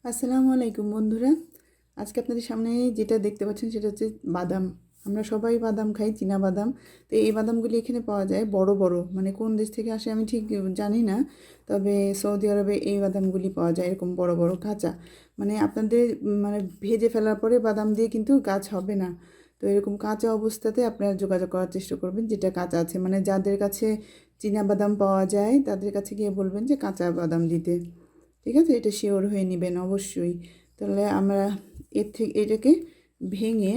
আসসালামু আলাইকুম বন্ধুরা। আজকে আপনাদের সামনে যেটা দেখতে পাচ্ছেন সেটা হচ্ছে বাদাম। আমরা সবাই বাদাম খাই, চীনা বাদাম। তো এই বাদামগুলি এখানে পাওয়া যায় বড় বড়, মানে কোন দেশ থেকে আসে আমি ঠিক জানি না, তবে সৌদি আরবে এই বাদামগুলি পাওয়া যায় এরকম বড় বড় কাঁচা। মানে আপনাদের মানে ভেজে ফেলার পরে বাদাম দিয়ে কিন্তু গাছ হবে না। তো এরকম কাঁচা অবস্থাতে আপনারা যোগাযোগ করার চেষ্টা করবেন যেটা কাঁচা আছে, মানে যাদের কাছে চীনা বাদাম পাওয়া যায় তাদের কাছে গিয়ে বলবেন যে কাঁচা বাদাম দিতে। ঠিক আছে, এটা শিওর হয়ে নেবেন অবশ্যই। তাহলে আমরা এর থেকে এটাকে ভেঙে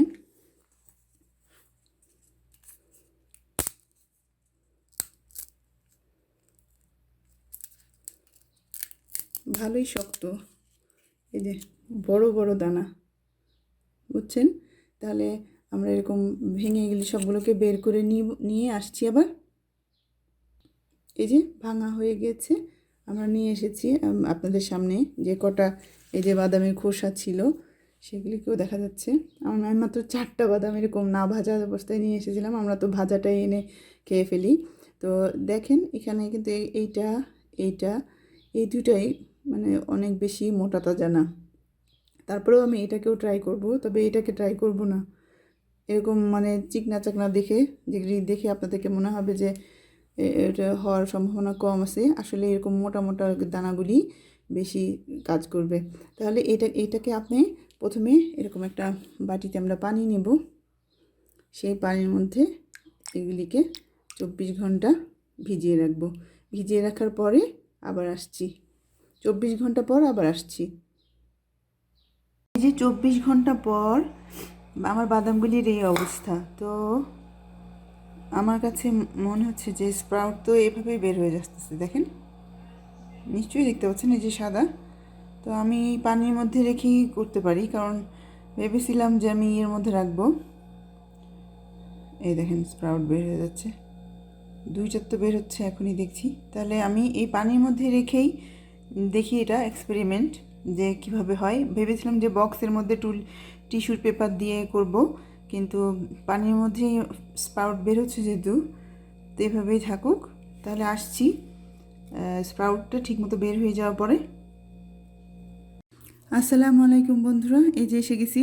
ভালোই শক্ত, এই যে বড় বড় দানা, বুঝছেন? তাহলে আমরা এরকম ভেঙে এগুলি সবগুলোকে বের করে নিয়ে আসছি। আবার এই যে ভাঙা হয়ে গেছে, আমরা নিয়ে এসেছি আপনাদের সামনে। যে কটা এই যে বাদামের খোসা ছিল সেগুলিকেও দেখা যাচ্ছে। আমি মাত্র 4টা বাদাম এরকম না ভাজা অবস্থায় নিয়ে এসেছিলাম, আমরা তো ভাজাটাই এনে খেয়ে ফেলি। তো দেখেন এখানে কিন্তু এইটা এইটা এই দুটাই মানে অনেক বেশি মোটা তাজা না। তারপরেও আমি এটাকেও ট্রাই করব, তবে এটাকে ট্রাই করব না। এরকম মানে চিকনা চাকনা দেখে, যেগুলি দেখে আপনাদেরকে মনে হবে যে এটা হওয়ার সম্ভাবনা কম আছে, আসলে এরকম মোটা মোটা দানাগুলি বেশি কাজ করবে। তাহলে এটাকে আপনি প্রথমে এরকম একটা বাটিতে আমরা পানি নেব, সেই পানির মধ্যে এগুলিকে 24 ঘন্টা ভিজিয়ে রাখবো। ভিজিয়ে রাখার পরে আবার আসছি, 24 ঘন্টা পর আবার আসছি। এই যে 24 ঘন্টা পর আমার বাদামগুলির এই অবস্থা। তো আমার কাছে মনে হচ্ছে যে স্প্রাউট তো এভাবেই বের হয়ে যাচ্ছে, দেখেন নিশ্চয়ই দেখতে পাচ্ছেন এই যে সাদা। তো আমি পানির মধ্যে রেখেই করতে পারি, কারণ ভেবেছিলাম যে আমি এর মধ্যে রাখবো। এই দেখেন স্প্রাউট বের হয়ে যাচ্ছে, 2 চার তো বের হচ্ছে এখনই দেখছি। তাহলে আমি এই পানির মধ্যে রেখেই দেখি, এটা এক্সপেরিমেন্ট যে কিভাবে হয়। ভেবেছিলাম যে বক্সের মধ্যে টিস্যুর পেপার দিয়ে করব, কিন্তু পানির মধ্যেই স্প্রাউট বের হচ্ছে যেহেতু, তো এভাবেই থাকুক। তাহলে আসছি স্প্রাউটটা ঠিকমতো বের হয়ে যাওয়ার পরে। আসসালামু আলাইকুম বন্ধুরা, এই যে এসে গেছি।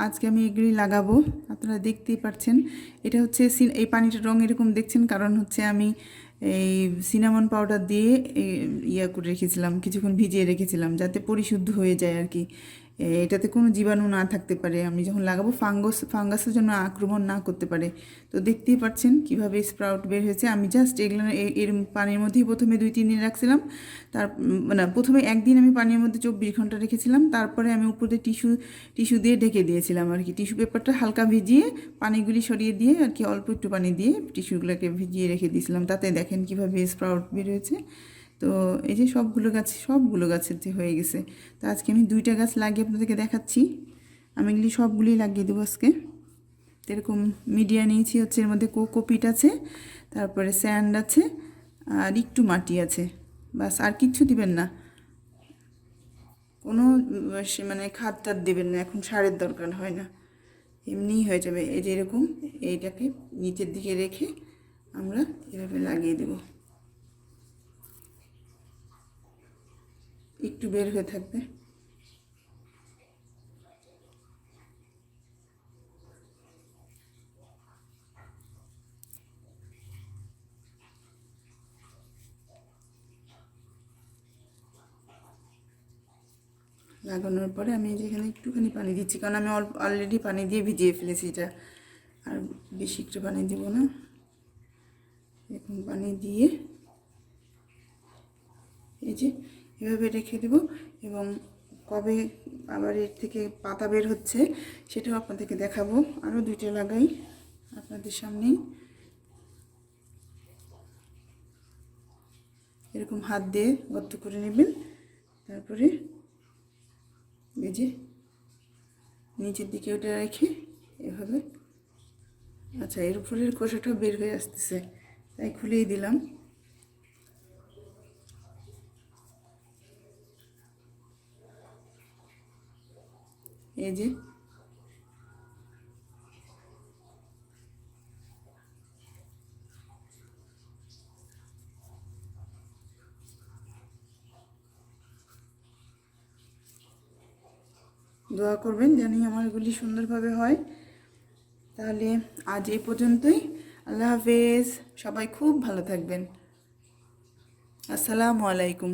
আজকে আমি এগুলি লাগাবো, আপনারা দেখতেই পাচ্ছেন। এটা হচ্ছে এই পানিটার রঙ এরকম দেখছেন, কারণ হচ্ছে আমি এই সিনামন পাউডার দিয়ে ইয়া করে রেখেছিলাম, কিছুক্ষণ ভিজিয়ে রেখেছিলাম যাতে পরিশুদ্ধ হয়ে যায় আর কি, এটাতে কোনো জীবাণু না থাকতে পারে। আমি যখন লাগাবো ফাঙ্গাসের জন্য আক্রমণ না করতে পারে। তো দেখতেই পাচ্ছেন কিভাবে স্প্রাউট বের হয়েছে। আমি জাস্ট এগুলো এর পানির মধ্যেই প্রথমে 2-3 দিন রাখছিলাম। তার মানে প্রথমে একদিন আমি পানির মধ্যে 24 ঘন্টা রেখেছিলাম, তারপরে আমি উপরে টিস্যু দিয়ে ঢেকে দিয়েছিলাম আর কি। টিস্যু পেপারটা হালকা ভিজিয়ে পানিগুলি সরিয়ে দিয়ে আর কি, অল্প একটু পানি দিয়ে টিস্যুগুলোকে ভিজিয়ে রেখে দিয়েছিলাম। তাতে দেখেন কীভাবে স্প্রাউট বের হয়েছে। তো এই যে সবগুলো গাছের যে হয়ে গেছে। তো আজকে আমি 2টা গাছ লাগিয়ে আপনাদেরকে দেখাচ্ছি। আমি এগুলি সবগুলি লাগিয়ে দেবো আজকে। এরকম মিডিয়া নিয়েছি, হচ্ছে এর মধ্যে কোকোপিট আছে, তারপরে স্যান্ড আছে, আর একটু মাটি আছে, বাস। আর কিচ্ছু দিবেন না, কোনো মানে খাদ টাদ দেবেন না, এখন সারের দরকার হয় না, এমনিই হয়ে যাবে। এই যে এরকম এইটাকে নিচের দিকে রেখে আমরা এভাবে লাগিয়ে দেব, একটু বের হয়ে থাকবে। লাগানোর পরে আমি যেখানে একটুখানি পানি দিচ্ছি, কারণ আমি অলরেডি পানি দিয়ে ভিজিয়ে ফেলেছি এটা, আর বেশি একটু পানি দেব না। এরকম পানি দিয়ে এই যে এভাবে রেখে দেব। এবং কবে আবার এর থেকে পাতা বের হচ্ছে সেটাও আপনাদেরকে দেখাবো। আরও 2টা লাগাই আপনাদের সামনেই। এরকম হাত দিয়ে গর্ত করে নেবেন, তারপরে এই যে নিচের দিকে ওটা রেখে এভাবে। আচ্ছা, এর উপরের খোসাটাও বের হয়ে আসতেছে, তাই খুলেই দিলাম। এই যে দোয়া করবেন জানি আমারগুলি সুন্দরভাবে হয়। তাহলে আজ এই পর্যন্তই। আল্লাহ হাফেজ। সবাই খুব ভালো থাকবেন। আসসালামু আলাইকুম।